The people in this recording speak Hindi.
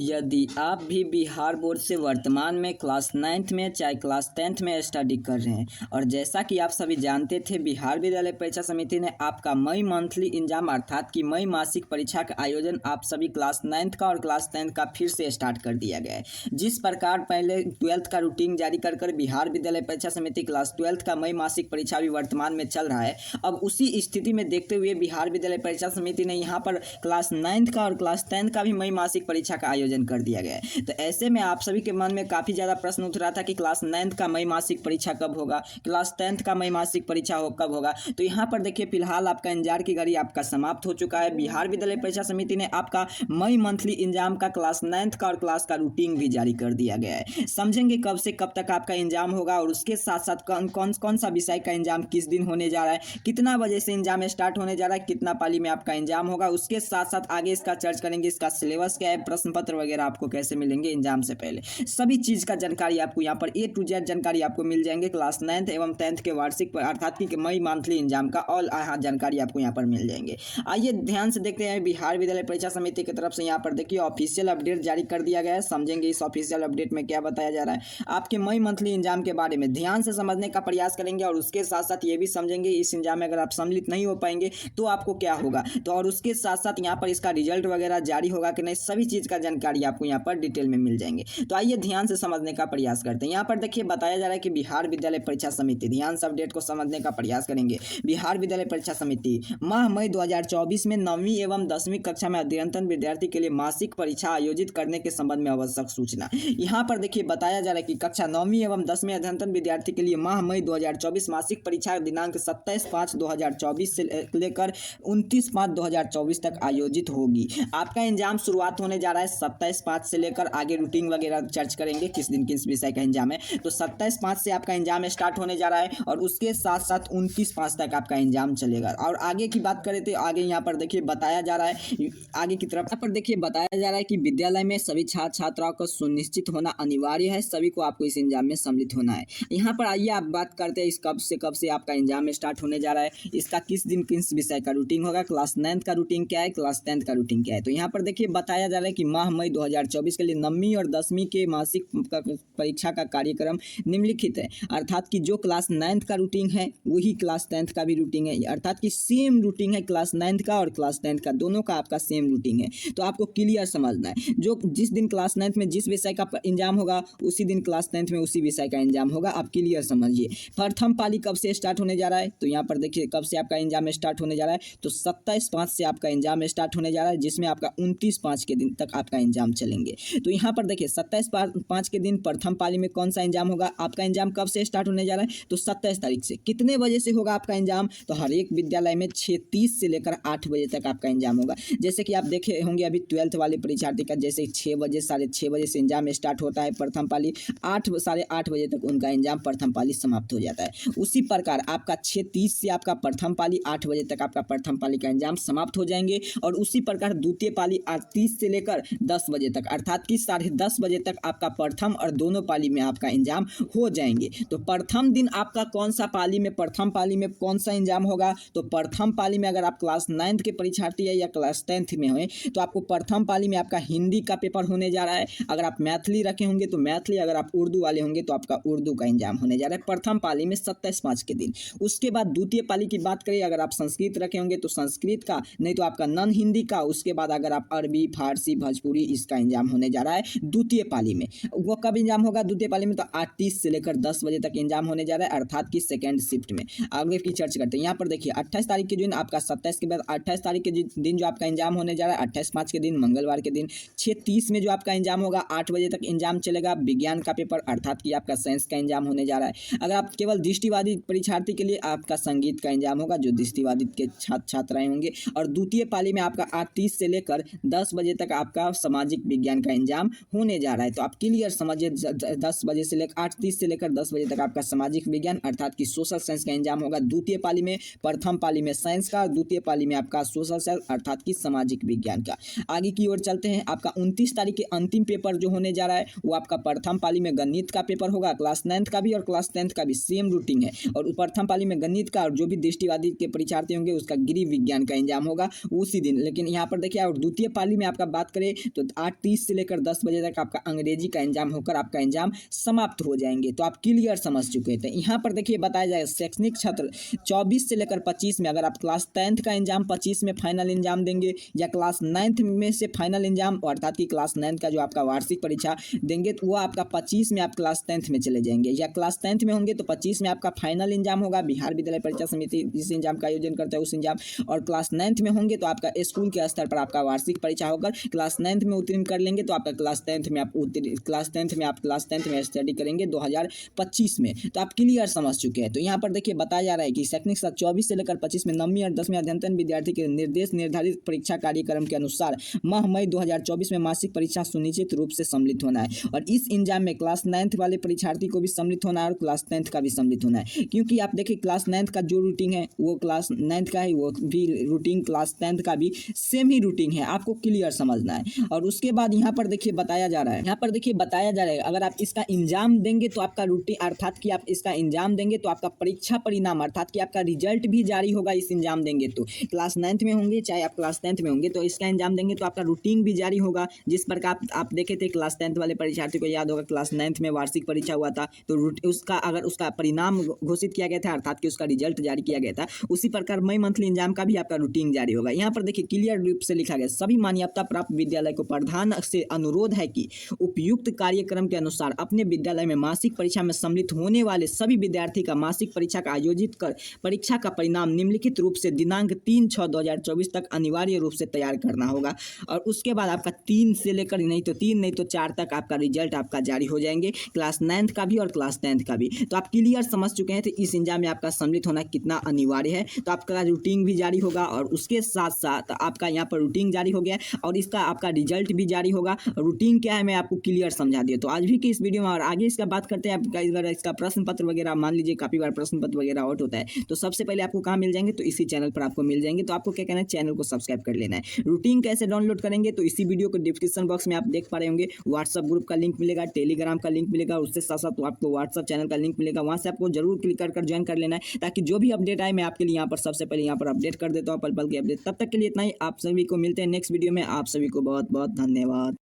यदि आप भी बिहार बोर्ड से वर्तमान में क्लास 9th में चाहे क्लास 10th में स्टडी कर रहे हैं और जैसा कि आप सभी जानते थे, बिहार विद्यालय परीक्षा समिति ने आपका मई मंथली एग्जाम अर्थात कि मई मासिक परीक्षा का आयोजन आप सभी क्लास 9th का और क्लास 10th का फिर से स्टार्ट कर दिया गया है। जिस प्रकार पहले 12th का रूटीन जारी कर बिहार विद्यालय परीक्षा समिति क्लास 12th का मई मासिक परीक्षा भी वर्तमान में चल रहा है, अब उसी स्थिति में देखते हुए बिहार विद्यालय परीक्षा समिति ने यहाँ पर क्लास 9th का और क्लास 10th का भी मई मासिक परीक्षा का आयोजन कर दिया गया है। तो ऐसे में आप सभी के मन में काफ़ी ज़्यादा प्रश्न उठ रहा था कि क्लास 9th का मई मासिक परीक्षा कब होगा, क्लास 10th का मई मासिक परीक्षा कब होगा। तो यहाँ पर देखिए, फिलहाल आपका इंतजार की घड़ी आपका समाप्त हो चुका है। बिहार विद्यालय परीक्षा समिति ने आपका मई मंथली एग्जाम का क्लास 9th का और क्लास का रूटीन भी जारी कर दिया गया है। समझेंगे कब से कब तक आपका एग्जाम होगा और उसके साथ साथ कौन सा विषय का एग्जाम किस दिन होने जा रहा है, कितना बजे से एग्जाम स्टार्ट होने जा रहा है, कितना पाली में आपका एग्जाम होगा, उसके साथ साथ आगे इसका चर्चा करेंगे, इसका सिलेबस क्या है, प्रश्न पत्र वगैरह आपको कैसे मिलेंगे एग्जाम से पहले। सभी चीज़ का जानकारी आपको यहाँ पर A to Z जानकारी आपको मिल जाएंगे। क्लास 9th एवं 10th के वार्षिक अर्थात कि मई मंथली एग्जाम का ऑल जानकारी आपको यहाँ पर मिल जाएंगे। आइए ध्यान से देखते हैं बिहार विद्यालय परीक्षा समिति की तरफ से यहाँ पर देखिए ऑफिशियल अपडेट जारी कर दिया गया है। समझेंगे इस ऑफिशियल अपडेट में क्या बताया जा रहा है। आपके मई मंथली एग्जाम के बारे में ध्यान से समझने का प्रयास करेंगे और उसके साथ साथ ये भी समझेंगे इस एग्जाम में अगर आप सम्मिलित नहीं हो पाएंगे तो आपको क्या होगा, तो और उसके साथ साथ यहाँ पर इसका रिजल्ट वगैरह जारी होगा कि नहीं, सभी चीज़ का जानकारी आपको यहाँ पर डिटेल में मिल जाएंगे। तो आइए ध्यान से समझने का प्रयास करते हैं। यहाँ पर देखिए बताया जा रहा है कि बिहार विद्यालय परीक्षा समिति, ध्यान से अपडेट को समझने का प्रयास करेंगे। बिहार विद्यालय परीक्षा समिति माह मई 2024 में 9वीं एवं 10वीं कक्षा में अध्ययनरत विद्यार्थी के लिए मासिक परीक्षा आयोजित करने के संबंध में आवश्यक सूचना। यहाँ पर देखिए बताया जा रहा है कि कक्षा 9वीं एवं 10वीं अध्ययनरत विद्यार्थी के लिए माह मई 2024 मासिक परीक्षा दिनांक 27/5/2024 से लेकर 29/5/2024 तक आयोजित होगी। आपका एग्जाम शुरुआत होने जा रहा है 27/5 से लेकर आगे रूटीन वगैरह चर्च करेंगे किस दिन किस विषय का एग्जाम है। तो 27/5 से आपका एग्जाम स्टार्ट होने जा रहा है और उसके साथ साथ 29/5 तक आपका एग्जाम चलेगा। और आगे की बात करें तो आगे यहाँ पर देखिए बताया जा रहा है, आगे की तरफ यहाँ पर देखिए बताया जा रहा है कि विद्यालय में सभी छात्र छात्राओं को सुनिश्चित होना अनिवार्य है, सभी को आपको इस एग्जाम में सम्मिलित होना है। यहाँ पर आइए आप बात करते हैं इस कब से आपका एग्जाम स्टार्ट होने जा रहा है, इसका किस दिन किस विषय का रूटीन होगा, क्लास 9th का रूटीन क्या है, क्लास 10th का रूटीन क्या है। तो यहाँ पर देखिए बताया जा रहा है कि माह मई 2024 के लिए 9वीं और 10वीं के मासिक परीक्षा का कार्यक्रम निम्नलिखित है, अर्थात कि जो क्लास 9th का रूटीन है वही क्लास 10th का भी रूटीन है, अर्थात कि सेम रूटीन है क्लास 9th का और क्लास 10th का, दोनों का आपका सेम रूटीन है। तो आपको क्लियर समझना है, जो जिस दिन क्लास 9th में जिस विषय का एग्जाम होगा उसी दिन क्लास 10th में उसी विषय का एग्जाम होगा, आप क्लियर समझिए। प्रथम पाली कब से स्टार्ट होने जा रहा है, तो यहाँ पर देखिए कब से आपका एग्जाम स्टार्ट होने जा रहा है, तो 27/5 से आपका एग्जाम स्टार्ट होने जा रहा है, जिसमें आपका 29/5 के दिन तक आपका एग्जाम चलेंगे। तो यहाँ पर देखिए 27/5 के दिन प्रथम पाली में कौन सा एग्जाम होगा, आपका एग्जाम कब से स्टार्ट होने जा रहा है, तो 27 तारीख से। कितने बजे से होगा आपका एग्जाम, तो हर एक विद्यालय में 6:30 से लेकर 8 बजे तक आपका एग्जाम होगा। जैसे कि आप देखे होंगे अभी 12th वाले परीक्षार्थी का जैसे 6 बजे 6:30 बजे से एग्जाम स्टार्ट होता है प्रथम पाली, 8 बजे तक उनका एग्जाम प्रथम पाली समाप्त हो जाता है। उसी प्रकार आपका 6:30 से आपका प्रथम पाली, 8 बजे तक आपका प्रथम पाली का एग्जाम समाप्त हो जाएंगे। और उसी प्रकार द्वितीय पाली 8:30 से लेकर 10 बजे तक, अर्थात कि 10:30 बजे तक आपका प्रथम और दोनों पाली में आपका एग्जाम हो जाएंगे। तो प्रथम दिन आपका कौन सा पाली में, प्रथम पाली में कौन सा एग्जाम होगा, तो प्रथम पाली में अगर आप क्लास 9th के परीक्षार्थी है या क्लास 10th में हुए तो आपको प्रथम पाली में आपका हिंदी का पेपर होने जा रहा है। अगर आप मैथिली रखे होंगे तो मैथिली, अगर आप उर्दू वाले होंगे तो आपका उर्दू का एग्जाम होने जा रहा है प्रथम पाली में 27/5 के दिन। उसके बाद द्वितीय पाली की बात करें, अगर आप संस्कृत रखे होंगे तो संस्कृत का, नहीं तो आपका नॉन हिंदी का। उसके बाद अगर आप अरबी, फारसी, भोजपुरी, इसका एग्जाम होने जा रहा है द्वितीय पाली में। वो कब एग्जाम होगा द्वितीय पाली में, तो 8:30 से लेकर 10 बजे तक एग्जाम होने जा रहा है, अर्थात कि सेकेंड शिफ्ट में। आगे की चर्चा करते हैं। यहाँ पर देखिए 28 तारीख के दिन आपका 27 के बाद 28 तारीख के दिन जो आपका एग्जाम होने जा रहा है, 28/5 के दिन मंगलवार के दिन 6:30 में जो आपका एग्जाम होगा 8 बजे तक एग्जाम चलेगा। विज्ञान का पेपर, अर्थात कि आपका साइंस का एग्जाम होने जा रहा है। अगर आप केवल दृष्टिबाधित परीक्षार्थी के लिए आपका संगीत का एग्जाम होगा, जो दृष्टिबाधित के छात्र छात्राएं होंगे। और द्वितीय पाली में आपका 8:30 से लेकर 10 बजे तक आपका सामाजिक विज्ञान का एग्जाम होने जा रहा है। तो आप क्लियर समझिए 10 बजे से लेकर 8:30 से लेकर 10 बजे तक आपका सामाजिक विज्ञान अर्थात कि सोशल साइंस का एग्जाम होगा द्वितीय पाली में। प्रथम पाली में साइंस का, द्वितीय पाली में आपका सोशल साइंस अर्थात कि सामाजिक विज्ञान का। आगे की ओर चलते हैं। आपका 29 तारीख के अंतिम पेपर जो होने जा रहा है वो आपका प्रथम पाली में गणित का पेपर होगा। क्लास 9th का भी और क्लास 10th का भी सेम रूटीन है। और प्रथम पाली में गणित का, और जो भी दृष्टिबाधित के परीक्षार्थी होंगे उसका गृह विज्ञान का एग्जाम होगा उसी दिन। लेकिन यहाँ पर देखिए और द्वितीय पाली में आपका बात करें तो 8:30 से लेकर 10 बजे तक आपका अंग्रेजी का एग्जाम होकर आपका एग्जाम समाप्त हो जाएंगे। तो आप क्लियर समझ चुके थे। यहाँ पर देखिए बताया जाएगा शैक्षणिक सत्र 24 से लेकर 25 में, अगर आप क्लास 10th का एग्जाम 25 में फाइनल एग्जाम देंगे या क्लास 9th में से फाइनल एग्जाम अर्थात कि क्लास 9th का जो आपका वार्षिक परीक्षा देंगे तो वो आपका 25 में आप क्लास 10th में चले जाएंगे, या क्लास 10th में होंगे तो 25 में आपका फाइनल एग्जाम होगा। बिहार विद्यालय परीक्षा समिति जिस एग्जाम का आयोजन करता है उस एग्जाम, और क्लास 9th में होंगे तो आपका स्कूल के स्तर पर आपका वार्षिक परीक्षा होकर क्लास 9th में उत्तीर्ण कर लेंगे तो आपका क्लास 10th में आप क्लास 10th में स्टडी करेंगे 2025 में। तो आप क्लियर समझ चुके हैं। तो यहाँ पर देखिए बताया जा रहा है कि शैक्षणिक सत्र 24 से लेकर 25 में 9वीं और 10वीं अध्ययन विद्यार्थी के निर्देश निर्धारित परीक्षा कार्यक्रम के अनुसार माह मई 2024 में मासिक परीक्षा सुनिश्चित रूप से सम्मिलित होना है। और इस एग्जाम में क्लास 9th वाले परीक्षार्थी को भी सम्मिलित होना है और क्लास 10th का भी सम्मिलित होना है, क्योंकि आप देखिए क्लास 9th का जो रूटीन है वो क्लास 9th का है, वो भी रूटीन क्लास 10th का भी सेम ही रूटीन है, आपको क्लियर समझना है। और उसके बाद यहाँ पर देखिए बताया जा रहा है अगर आप इसका एग्जाम देंगे तो आपका रूटीन अर्थात कि आप इसका एग्जाम देंगे तो आपका परीक्षा परिणाम अर्थात कि आपका रिजल्ट भी जारी होगा। इस एग्जाम देंगे तो क्लास 9th में होंगे चाहे आप क्लास 10th में होंगे तो इसका एग्जाम देंगे तो आपका रूटीन भी जारी होगा। जिस प्रकार आप देखे थे क्लास 10th वाले परीक्षार्थी को याद होगा क्लास 9th में वार्षिक परीक्षा हुआ था तो उसका परिणाम घोषित किया गया था अर्थात कि उसका रिजल्ट जारी किया गया था, उसी प्रकार मई मंथली एग्जाम का भी आपका रूटीन जारी होगा। यहाँ पर देखिए क्लियर रूप से लिखा गया सभी मान्यता प्राप्त विद्यालय को प्रधान से अनुरोध है कि उपयुक्त कार्यक्रम के अनुसार अपने विद्यालय में मासिक परीक्षा में सम्मिलित होने वाले सभी विद्यार्थी का मासिक परीक्षा का आयोजित कर परीक्षा का परिणाम निम्नलिखित रूप से दिनांक 3/6/2024 तक अनिवार्य रूप से तैयार करना होगा। और उसके बाद आपका 3 से लेकर नहीं तो 4 तक आपका रिजल्ट आपका जारी हो जाएंगे, क्लास 9th का भी और क्लास 10th का भी। तो आप क्लियर समझ चुके हैं। तो इस एग्जाम में आपका सम्मिलित होना कितना अनिवार्य है। तो आपका रूटीन भी जारी होगा और उसके साथ साथ आपका यहाँ पर रूटीन जारी हो गया और इसका आपका रिजल्ट भी जारी होगा। रूटीन क्या है मैं आपको क्लियर समझा दिया। तो आज भी की इस वीडियो में और आगे इसका बात करते हैं। आपका अगर इसका प्रश्न पत्र वगैरह मान लीजिए काफी बार प्रश्न पत्र वगैरह आउट होता है तो सबसे पहले आपको कहाँ मिल जाएंगे, तो इसी चैनल पर आपको मिल जाएंगे। तो आपको क्या करना है, चैनल को सब्सक्राइब कर लेना है। रूटीन कैसे डाउनलोड करेंगे तो इसी वीडियो को डिस्क्रिप्शन बॉक्स में आप देख पा रहे होंगे व्हाट्सएप ग्रुप का लिंक मिलेगा, टेलीग्राम का लिंक मिलेगा, उससे साथ साथ आपको व्हाट्सएप चैनल का लिंक मिलेगा। वहां से आपको जरूर क्लिक कर ज्वाइन कर लेना है ताकि जो भी अपडेट आए मैं आपके लिए यहाँ पर सबसे पहले यहाँ पर अपडेट कर देता हूँ, पल पल की अपडेट। तब तक के लिए इतना ही। आप सभी को मिलते हैं नेक्स्ट वीडियो में। आप सभी को बहुत बहुत धन्यवाद।